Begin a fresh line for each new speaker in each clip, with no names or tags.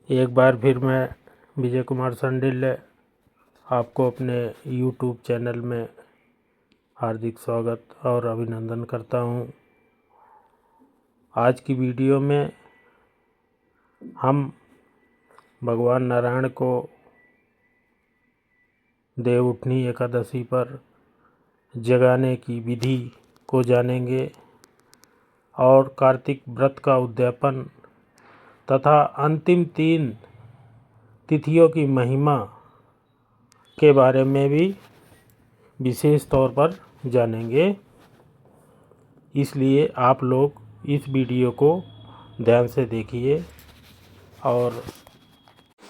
एक बार फिर मैं विजय कुमार संडिल आपको अपने YouTube चैनल में हार्दिक स्वागत और अभिनंदन करता हूं। आज की वीडियो में हम भगवान नारायण को देवउठनी एकादशी पर जगाने की विधि को जानेंगे और कार्तिक व्रत का उद्यापन तथा अंतिम 3 तिथियों की महिमा के बारे में भी विशेष तौर पर जानेंगे। इसलिए आप लोग इस वीडियो को ध्यान से देखिए और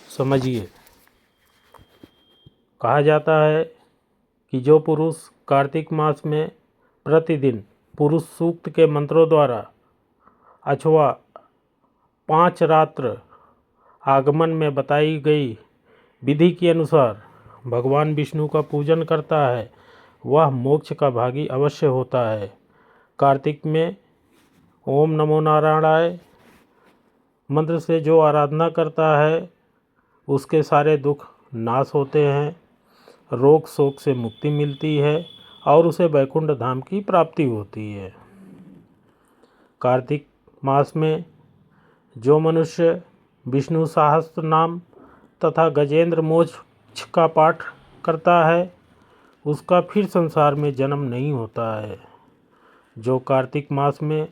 समझिए। कहा जाता है कि जो पुरुष कार्तिक मास में प्रतिदिन पुरुष सूक्त के मंत्रों द्वारा अथवा 5 रात्र आगमन में बताई गई विधि के अनुसार भगवान विष्णु का पूजन करता है, वह मोक्ष का भागी अवश्य होता है। कार्तिक में ओम नमो नारायणाय मंत्र से जो आराधना करता है उसके सारे दुख नाश होते हैं, रोग शोक से मुक्ति मिलती है और उसे वैकुंठ धाम की प्राप्ति होती है। कार्तिक मास में जो मनुष्य विष्णु सहस्त्र नाम तथा गजेंद्र मोक्ष का पाठ करता है उसका फिर संसार में जन्म नहीं होता है। जो कार्तिक मास में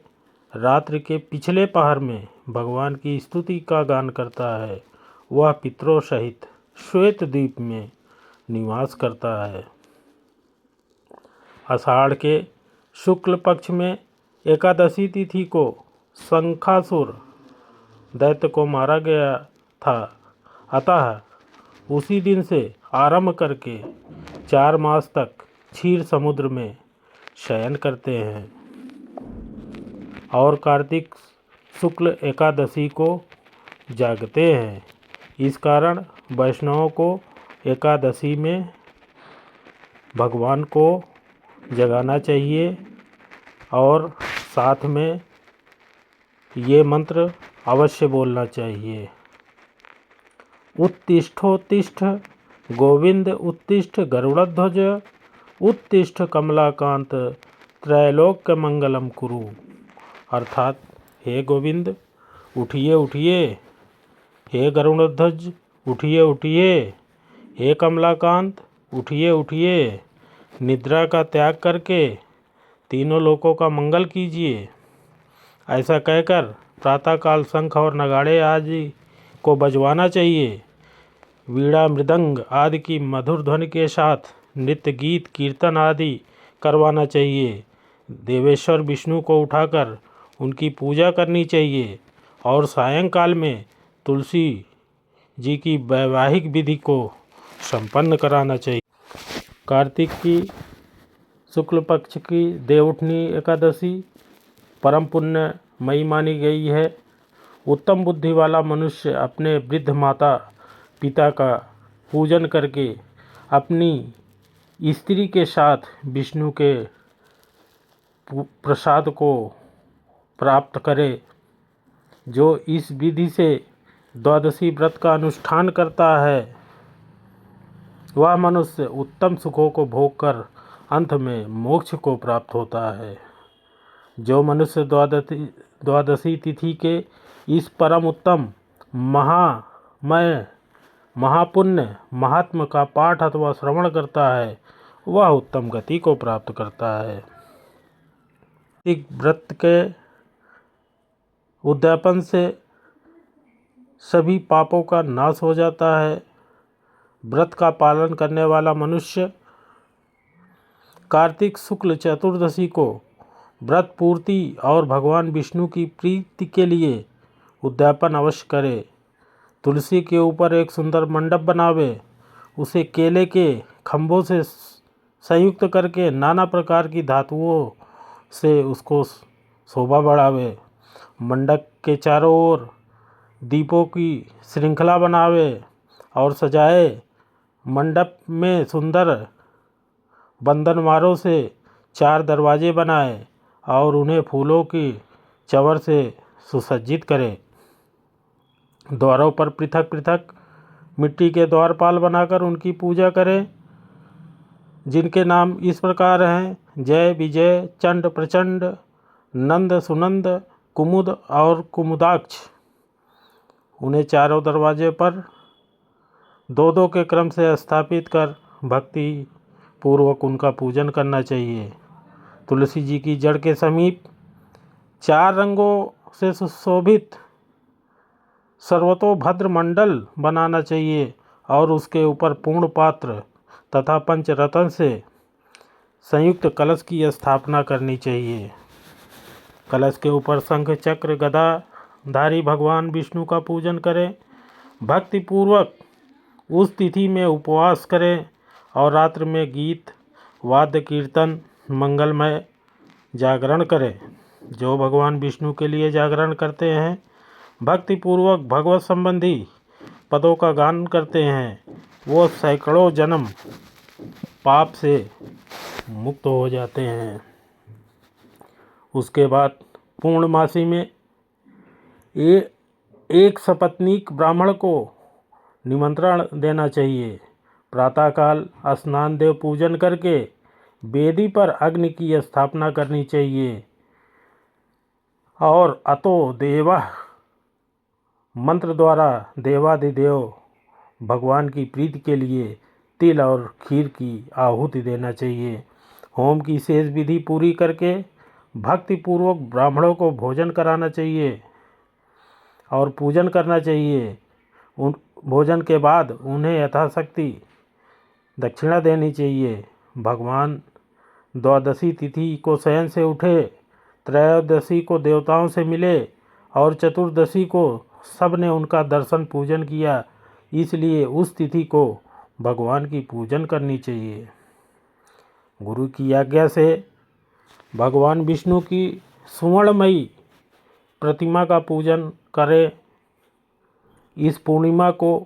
रात्रि के पिछले पहर में भगवान की स्तुति का गान करता है वह पितरों सहित श्वेत द्वीप में निवास करता है। आषाढ़ के शुक्ल पक्ष में एकादशी तिथि को शंखासुर दैत्य को मारा गया था, अतः उसी दिन से आरंभ करके 4 मास तक क्षीर समुद्र में शयन करते हैं और कार्तिक शुक्ल एकादशी को जागते हैं। इस कारण वैष्णवों को एकादशी में भगवान को जगाना चाहिए और साथ में ये मंत्र अवश्य बोलना चाहिए। उत्तिष्ठोत्तिष्ठ गोविंद उत्तिष्ठ गरुड़ध्वज उत्तिष्ठ कमलाकांत त्रैलोक्य मंगलम कुरु। अर्थात हे गोविंद उठिए उठिए, हे गरुड़ध्वज उठिए उठिए, हे कमलाकांत उठिए उठिए, निद्रा का त्याग करके तीनों लोकों का मंगल कीजिए। ऐसा कहकर प्रातःकाल शंख और नगाड़े आदि को बजवाना चाहिए। वीणा मृदंग आदि की मधुर ध्वनि के साथ नृत्य गीत कीर्तन आदि करवाना चाहिए। देवेश्वर विष्णु को उठाकर उनकी पूजा करनी चाहिए और सायंकाल में तुलसी जी की वैवाहिक विधि को संपन्न कराना चाहिए। कार्तिक की शुक्ल पक्ष की देवउठनी एकादशी परम पुण्यमयी मानी गई है। उत्तम बुद्धि वाला मनुष्य अपने वृद्ध माता पिता का पूजन करके अपनी स्त्री के साथ विष्णु के प्रसाद को प्राप्त करे। जो इस विधि से द्वादशी व्रत का अनुष्ठान करता है वह मनुष्य उत्तम सुखों को भोग कर अंत में मोक्ष को प्राप्त होता है। जो मनुष्य द्वादशी तिथि के इस परम उत्तम महामय महापुण्य महात्म का पाठ अथवा श्रवण करता है वह उत्तम गति को प्राप्त करता है। कार्तिक व्रत के उद्यापन से सभी पापों का नाश हो जाता है। व्रत का पालन करने वाला मनुष्य कार्तिक शुक्ल चतुर्दशी को व्रत पूर्ति और भगवान विष्णु की प्रीति के लिए उद्यापन अवश्य करे। तुलसी के ऊपर एक सुंदर मंडप बनावे, उसे केले के खंभों से संयुक्त करके नाना प्रकार की धातुओं से उसको शोभा बढ़ावे। मंडप के चारों ओर दीपों की श्रृंखला बनावे और सजाए। मंडप में सुंदर बंधनवारों से 4 दरवाजे बनाए और उन्हें फूलों की चवर से सुसज्जित करे। द्वारों पर पृथक पृथक मिट्टी के द्वारपाल बनाकर उनकी पूजा करें, जिनके नाम इस प्रकार हैं: जय, विजय, चंड, प्रचंड, नंद, सुनंद, कुमुद और कुमुदाक्ष। उन्हें चारों दरवाजे पर दो दो के क्रम से स्थापित कर भक्ति पूर्वक उनका पूजन करना चाहिए। तुलसी जी की जड़ के समीप 4 रंगों से सुशोभित सर्वतोभद्र मंडल बनाना चाहिए और उसके ऊपर पूर्ण पात्र तथा पंचरत्न से संयुक्त कलश की स्थापना करनी चाहिए। कलश के ऊपर शंख, चक्र, गदा धारी भगवान विष्णु का पूजन करें। भक्ति पूर्वक उस तिथि में उपवास करें और रात्र में गीत, वाद्य, कीर्तन, मंगलमय जागरण करें। जो भगवान विष्णु के लिए जागरण करते हैं, भक्ति पूर्वक भगवत संबंधी पदों का गान करते हैं, वो सैकड़ों जन्म पाप से मुक्त हो जाते हैं। उसके बाद पूर्णमासी में एक सपत्नीक ब्राह्मण को निमंत्रण देना चाहिए। प्रातःकाल स्नान देव पूजन करके वेदी पर अग्नि की स्थापना करनी चाहिए और अतो देवा मंत्र द्वारा देवादिदेव भगवान की प्रीति के लिए तिल और खीर की आहुति देना चाहिए। होम की शेष विधि पूरी करके भक्तिपूर्वक ब्राह्मणों को भोजन कराना चाहिए और पूजन करना चाहिए। उन भोजन के बाद उन्हें यथाशक्ति दक्षिणा देनी चाहिए। भगवान द्वादशी तिथि को शयन से उठे, त्रयोदशी को देवताओं से मिले और चतुर्दशी को सब ने उनका दर्शन पूजन किया, इसलिए उस तिथि को भगवान की पूजन करनी चाहिए। गुरु की आज्ञा से भगवान विष्णु की सुवर्णमयी प्रतिमा का पूजन करें। इस पूर्णिमा को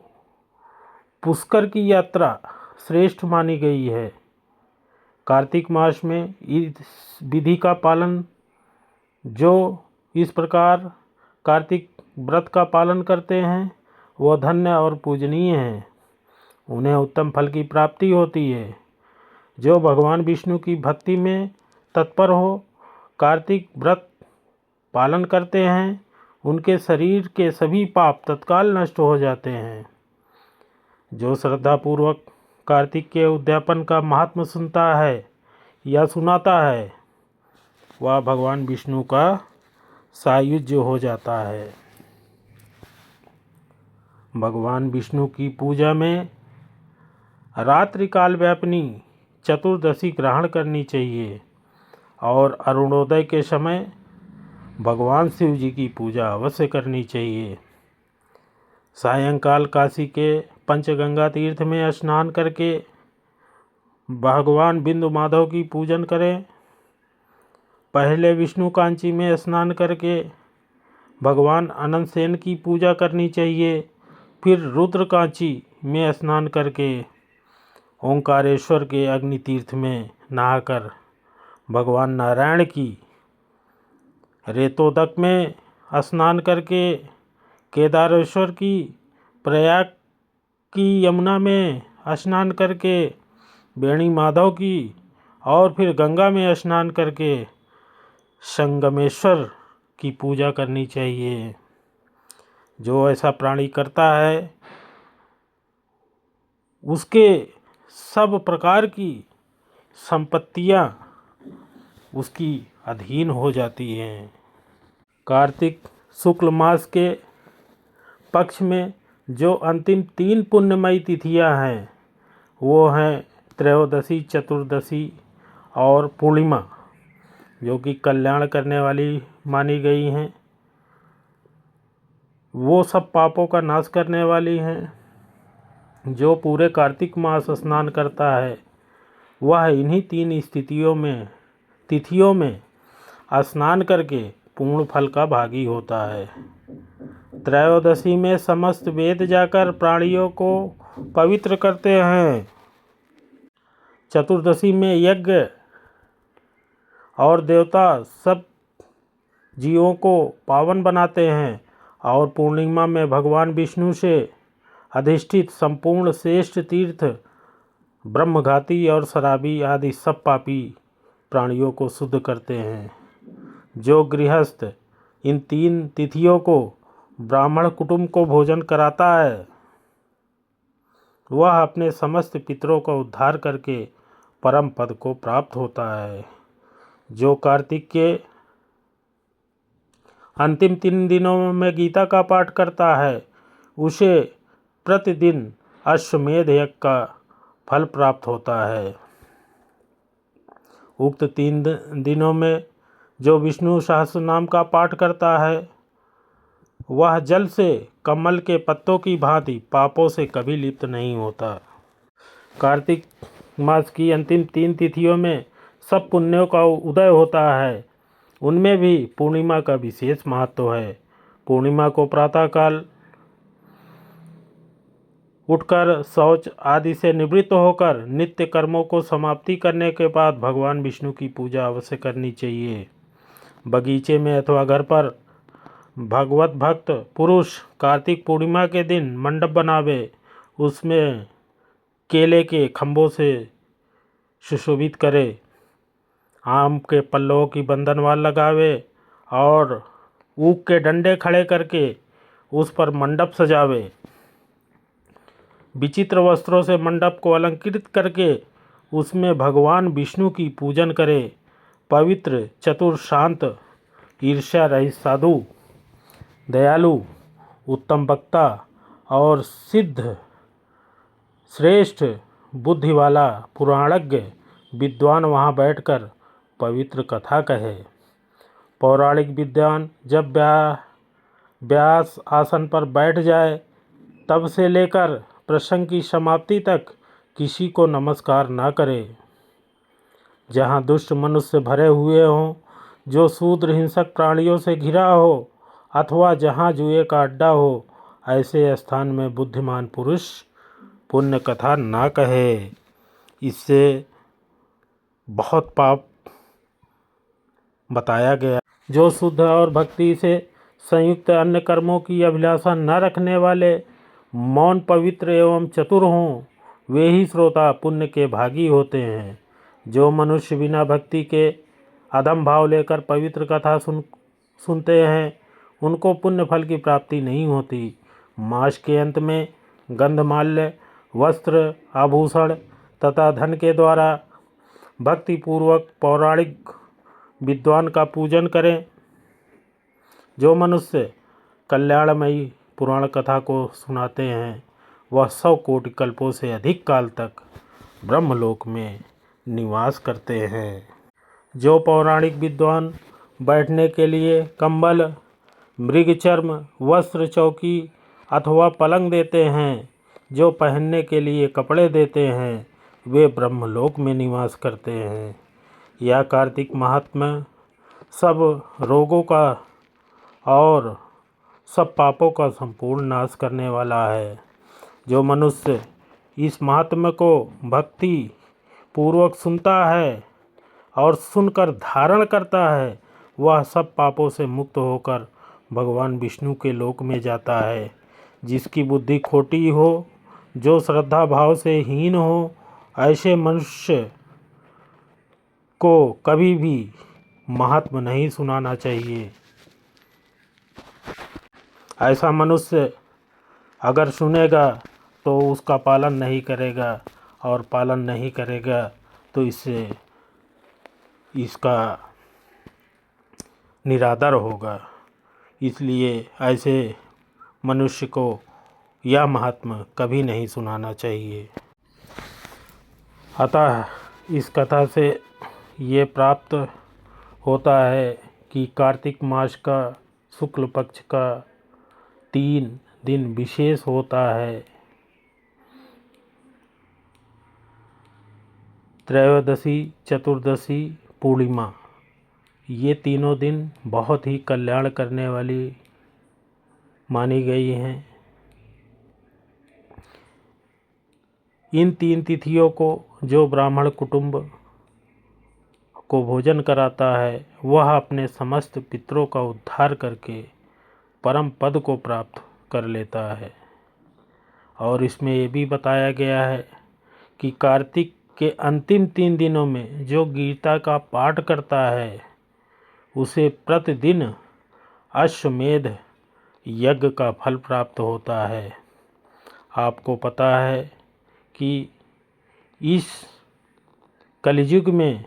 पुष्कर की यात्रा श्रेष्ठ मानी गई है। कार्तिक मास में इस विधि का पालन जो इस प्रकार कार्तिक व्रत का पालन करते हैं, वह धन्य और पूजनीय हैं। उन्हें उत्तम फल की प्राप्ति होती है। जो भगवान विष्णु की भक्ति में तत्पर हो, कार्तिक व्रत पालन करते हैं, उनके शरीर के सभी पाप तत्काल नष्ट हो जाते हैं। जो श्रद्धापूर्वक कार्तिक के उद्यापन का महात्म सुनता है या सुनाता है, वह भगवान विष्णु का सायुज्य हो जाता है। भगवान विष्णु की पूजा में रात्रिकाल व्यापिनी चतुर्दशी ग्रहण करनी चाहिए और अरुणोदय के समय भगवान शिव जी की पूजा अवश्य करनी चाहिए। सायंकाल काशी के पंचगंगा तीर्थ में स्नान करके भगवान बिंदु माधव की पूजन करें। पहले विष्णु कांची में स्नान करके भगवान अनंत सेन की पूजा करनी चाहिए। फिर रुद्र कांची में स्नान करके ओंकारेश्वर के अग्नि तीर्थ में नहाकर भगवान नारायण की रेतोदक में स्नान करके केदारेश्वर की प्रयाग की यमुना में स्नान करके बेणी माधव की और फिर गंगा में स्नान करके संगमेश्वर की पूजा करनी चाहिए। जो ऐसा प्राणी करता है, उसके सब प्रकार की संपत्तियां उसकी अधीन हो जाती हैं। कार्तिक शुक्ल मास के पक्ष में जो अंतिम 3 पुण्यमयी तिथियां हैं, वो हैं त्रयोदशी, चतुर्दशी और पूर्णिमा, जो कि कल्याण करने वाली मानी गई हैं। वो सब पापों का नाश करने वाली हैं। जो पूरे कार्तिक मास स्नान करता है, वह इन्हीं 3 तिथियों में स्नान करके पूर्ण फल का भागी होता है। त्रयोदशी में समस्त वेद जाकर प्राणियों को पवित्र करते हैं। चतुर्दशी में यज्ञ और देवता सब जीवों को पावन बनाते हैं और पूर्णिमा में भगवान विष्णु से अधिष्ठित संपूर्ण श्रेष्ठ तीर्थ ब्रह्मघाती और शराबी आदि सब पापी प्राणियों को शुद्ध करते हैं। जो गृहस्थ इन 3 तिथियों को ब्राह्मण कुटुंब को भोजन कराता है वह अपने समस्त पितरों का उद्धार करके परम पद को प्राप्त होता है। जो कार्तिक के अंतिम 3 दिनों में गीता का पाठ करता है उसे प्रतिदिन अश्वमेध यज्ञ का फल प्राप्त होता है। उक्त 3 दिनों में जो विष्णु सहस्त्र नाम का पाठ करता है वह जल से कमल के पत्तों की भांति पापों से कभी लिप्त नहीं होता। कार्तिक मास की अंतिम 3 तिथियों में सब पुण्यों का उदय होता है। उनमें भी पूर्णिमा का विशेष महत्व है। पूर्णिमा को प्रातःकाल उठकर शौच आदि से निवृत्त होकर नित्य कर्मों को समाप्ति करने के बाद भगवान विष्णु की पूजा अवश्य करनी चाहिए। बगीचे में अथवा घर पर भगवत भक्त पुरुष कार्तिक पूर्णिमा के दिन मंडप बनावे, उसमें केले के खंभों से सुशोभित करे, आम के पल्लवों की बंधनवाल लगावे और ऊख के डंडे खड़े करके उस पर मंडप सजावे। विचित्र वस्त्रों से मंडप को अलंकृत करके उसमें भगवान विष्णु की पूजन करे। पवित्र, चतुर, शांत, ईर्ष्या रहित साधु, दयालु, उत्तम वक्ता और सिद्ध श्रेष्ठ बुद्धि वाला पुराणज्ञ विद्वान वहाँ बैठकर पवित्र कथा कहे। पौराणिक विद्वान जब व्यास आसन पर बैठ जाए तब से लेकर प्रसंग की समाप्ति तक किसी को नमस्कार न करे। जहाँ दुष्ट मनुष्य भरे हुए हों, जो शूद्र हिंसक प्राणियों से घिरा हो अथवा जहाँ जुए का अड्डा हो, ऐसे स्थान में बुद्धिमान पुरुष पुण्य कथा ना कहे। इससे बहुत पाप बताया गया। जो शुद्ध और भक्ति से संयुक्त अन्य कर्मों की अभिलाषा न रखने वाले मौन, पवित्र एवं चतुर हों, वे ही श्रोता पुण्य के भागी होते हैं। जो मनुष्य बिना भक्ति के अधम भाव लेकर पवित्र कथा सुनते हैं उनको पुण्य फल की प्राप्ति नहीं होती। मास के अंत में गंधमाल्य, वस्त्र, आभूषण तथा धन के द्वारा भक्ति पूर्वक पौराणिक विद्वान का पूजन करें। जो मनुष्य कल्याणमयी पुराण कथा को सुनाते हैं वह 100 कोटि कल्पों से अधिक काल तक ब्रह्मलोक में निवास करते हैं। जो पौराणिक विद्वान बैठने के लिए कंबल, मृगचर्म, वस्त्र, चौकी अथवा पलंग देते हैं, जो पहनने के लिए कपड़े देते हैं, वे ब्रह्मलोक में निवास करते हैं। यह कार्तिक महात्म्य सब रोगों का और सब पापों का संपूर्ण नाश करने वाला है। जो मनुष्य इस महात्म्य को भक्ति पूर्वक सुनता है और सुनकर धारण करता है वह सब पापों से मुक्त होकर भगवान विष्णु के लोक में जाता है। जिसकी बुद्धि खोटी हो, जो श्रद्धा भाव से हीन हो, ऐसे मनुष्य को कभी भी महात्म्य नहीं सुनाना चाहिए। ऐसा मनुष्य अगर सुनेगा तो उसका पालन नहीं करेगा और पालन नहीं करेगा तो इससे इसका निरादर होगा। इसलिए ऐसे मनुष्य को यह महात्म्य कभी नहीं सुनाना चाहिए। अतः इस कथा से ये प्राप्त होता है कि कार्तिक मास का शुक्ल पक्ष का 3 दिन विशेष होता है। त्रयोदशी, चतुर्दशी, पूर्णिमा, ये तीनों दिन बहुत ही कल्याण करने वाली मानी गई हैं। इन 3 तिथियों को जो ब्राह्मण कुटुंब को भोजन कराता है वह अपने समस्त पितरों का उद्धार करके परम पद को प्राप्त कर लेता है। और इसमें ये भी बताया गया है कि कार्तिक के अंतिम 3 दिनों में जो गीता का पाठ करता है उसे प्रतिदिन अश्वमेध यज्ञ का फल प्राप्त होता है। आपको पता है कि इस कलयुग में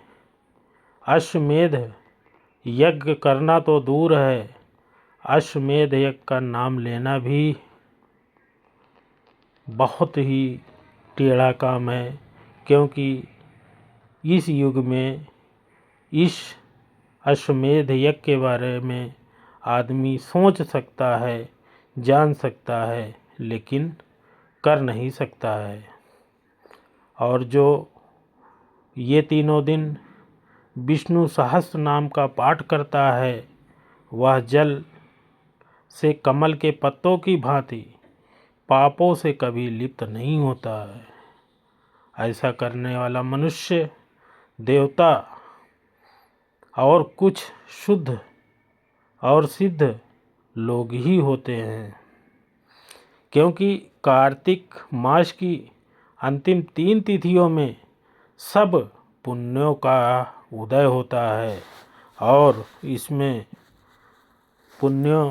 अश्वमेध यज्ञ करना तो दूर है, अश्वमेध यज्ञ का नाम लेना भी बहुत ही टेढ़ा काम है, क्योंकि इस युग में इस अश्वमेध यज्ञ के बारे में आदमी सोच सकता है, जान सकता है, लेकिन कर नहीं सकता है। और जो ये 3 दिन विष्णु सहस्त्र नाम का पाठ करता है वह जल से कमल के पत्तों की भांति पापों से कभी लिप्त नहीं होता है। ऐसा करने वाला मनुष्य, देवता और कुछ शुद्ध और सिद्ध लोग ही होते हैं, क्योंकि कार्तिक मास की अंतिम 3 तिथियों में सब पुण्यों का उदय होता है और इसमें पुण्यों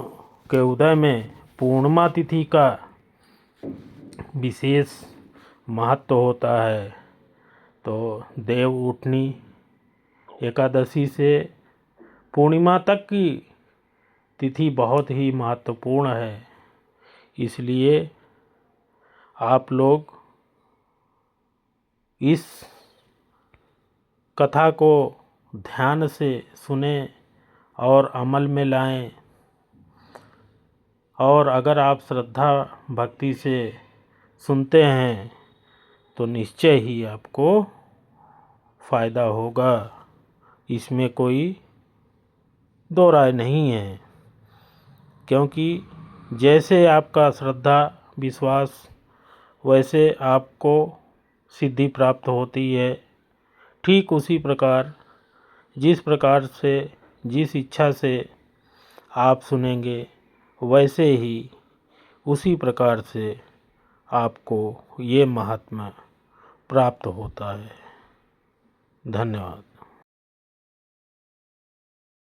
के उदय में पूर्णिमा तिथि का विशेष महत्व होता है। तो देव उठनी एकादशी से पूर्णिमा तक की तिथि बहुत ही महत्वपूर्ण है, इसलिए आप लोग इस कथा को ध्यान से सुने और अमल में लाएं। और अगर आप श्रद्धा भक्ति से सुनते हैं तो निश्चय ही आपको फ़ायदा होगा, इसमें कोई दो राय नहीं है। क्योंकि जैसे आपका श्रद्धा विश्वास वैसे आपको सिद्धि प्राप्त होती है, ठीक उसी प्रकार जिस प्रकार से जिस इच्छा से आप सुनेंगे वैसे ही उसी प्रकार से आपको ये महात्मा प्राप्त होता है। धन्यवाद।